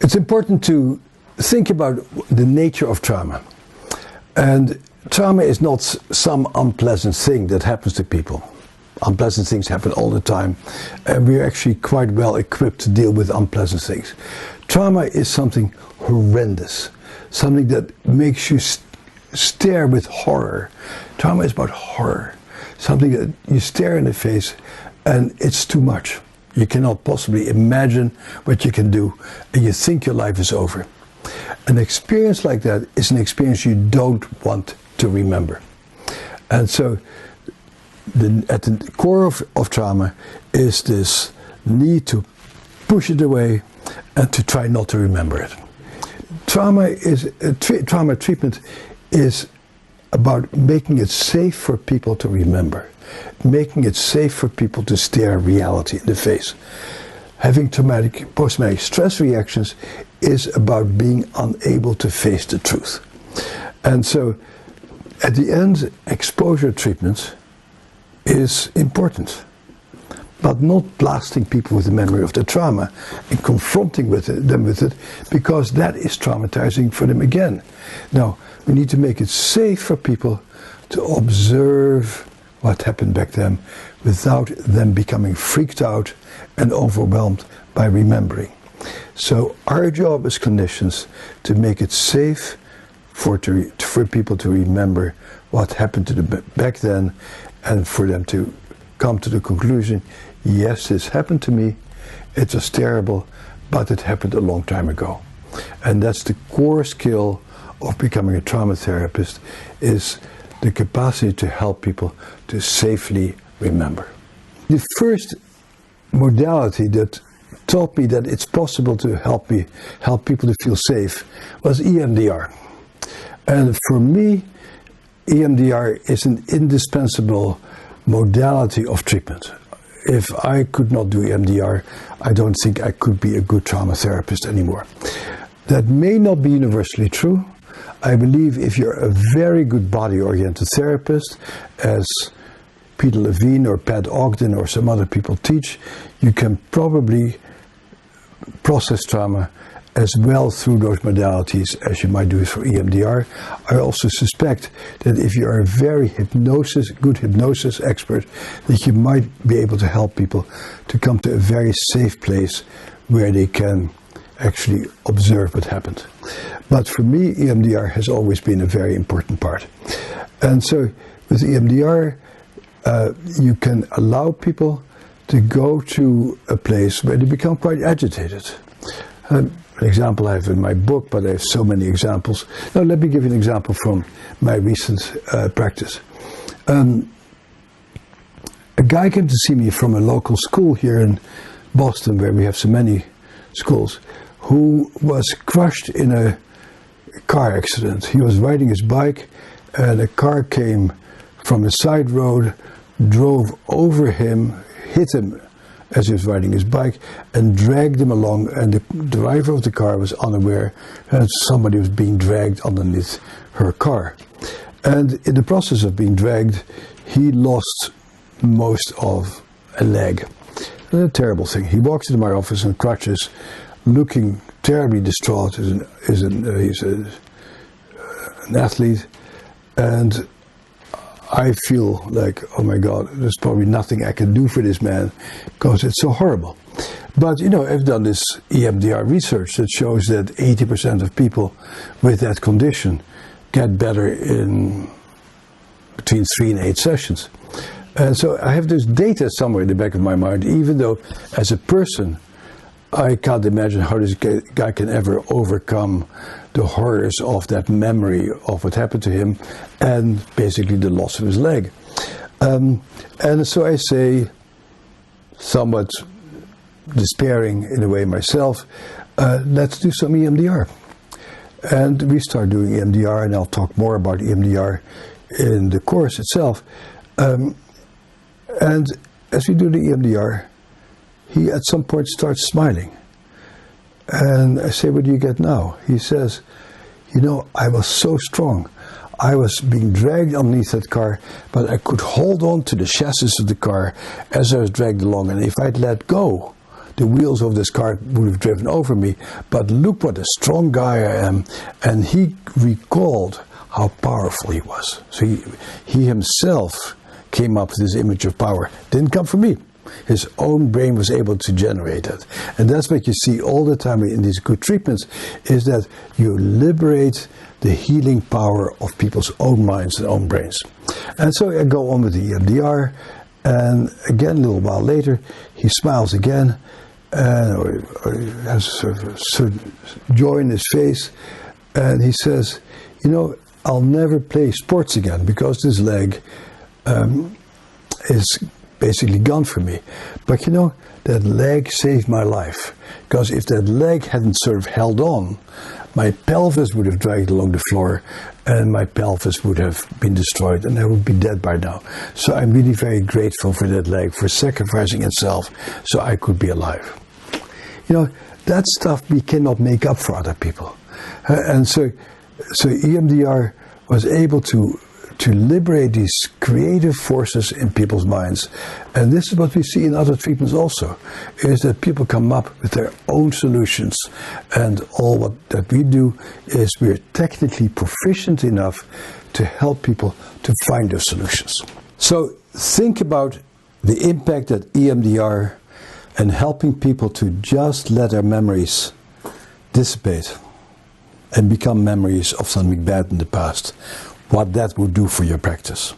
It's important to think about the nature of trauma. And trauma is not some unpleasant thing that happens to people. Unpleasant things happen all the time, and we're actually quite well equipped to deal with unpleasant things. Trauma is something horrendous, something that makes you stare with horror. Trauma is about horror, something that you stare in the face and it's too much. You cannot possibly imagine what you can do, and you think your life is over. An experience like that is an experience you don't want to remember. And so at the core of trauma is this need to push it away and to try not to remember it. Trauma treatment is about making it safe for people to remember, making it safe for people to stare reality in the face. Having post-traumatic stress reactions is about being unable to face the truth. And so at the end, exposure treatment is important, but not blasting people with the memory of the trauma and confronting them with it, because that is traumatizing for them again. Now, we need to make it safe for people to observe what happened back then without them becoming freaked out and overwhelmed by remembering. So our job as clinicians to make it safe for people to remember what happened to them back then, and for them to come to the conclusion, yes, this happened to me, it was terrible, but it happened a long time ago. And that's the core skill of becoming a trauma therapist, is the capacity to help people to safely remember. The first modality that taught me that it's possible to help people to feel safe was EMDR. And for me, EMDR is an indispensable modality of treatment. If I could not do EMDR, I don't think I could be a good trauma therapist anymore. That may not be universally true. I believe if you're a very good body-oriented therapist, as Peter Levine or Pat Ogden or some other people teach, you can probably process trauma as well through those modalities as you might do it for EMDR. I also suspect that if you are a very good hypnosis expert, that you might be able to help people to come to a very safe place where they can actually observe what happened. But for me, EMDR has always been a very important part. And so with EMDR, you can allow people to go to a place where they become quite agitated. An example I have in my book, but I have so many examples. Now let me give you an example from my recent practice. A guy came to see me from a local school here in Boston, where we have so many schools, who was crushed in a car accident. He was riding his bike and a car came from the side road, drove over him, hit him as he was riding his bike, and dragged him along, and the driver of the car was unaware that somebody was being dragged underneath her car. And in the process of being dragged, he lost most of a leg. A terrible thing. He walks into my office in crutches, looking terribly distraught. He's an athlete, and I feel like, oh my God, there's probably nothing I can do for this man because it's so horrible. But, you know, I've done this EMDR research that shows that 80% of people with that condition get better in between 3 and 8 sessions. And so I have this data somewhere in the back of my mind, even though as a person, I can't imagine how this guy can ever overcome the horrors of that memory of what happened to him and basically the loss of his leg. And so I say, somewhat despairing in a way myself, let's do some EMDR. And we start doing EMDR, and I'll talk more about EMDR in the course itself. And as we do the EMDR, he at some point starts smiling. And I say, what do you get now? He says, you know, I was so strong. I was being dragged underneath that car, but I could hold on to the chassis of the car as I was dragged along. And if I'd let go, the wheels of this car would have driven over me, but look what a strong guy I am. And he recalled how powerful he was. So he himself came up with this image of power. Didn't come from me. His own brain was able to generate it. And that's what you see all the time in these good treatments, is that you liberate the healing power of people's own minds and own brains. And so I go on with the EMDR, and again, a little while later, he smiles again, or has sort of joy in his face, and he says, you know, I'll never play sports again because this leg is basically gone for me. But you know, that leg saved my life, because if that leg hadn't sort of held on, my pelvis would have dragged along the floor and my pelvis would have been destroyed and I would be dead by now. So I'm really very grateful for that leg, for sacrificing itself so I could be alive. You know, that stuff we cannot make up for other people. And so EMDR was able to liberate these creative forces in people's minds. And this is what we see in other treatments also, is that people come up with their own solutions. And all that we do is we're technically proficient enough to help people to find those solutions. So think about the impact that EMDR and helping people to just let their memories dissipate and become memories of something bad in the past, what that would do for your practice.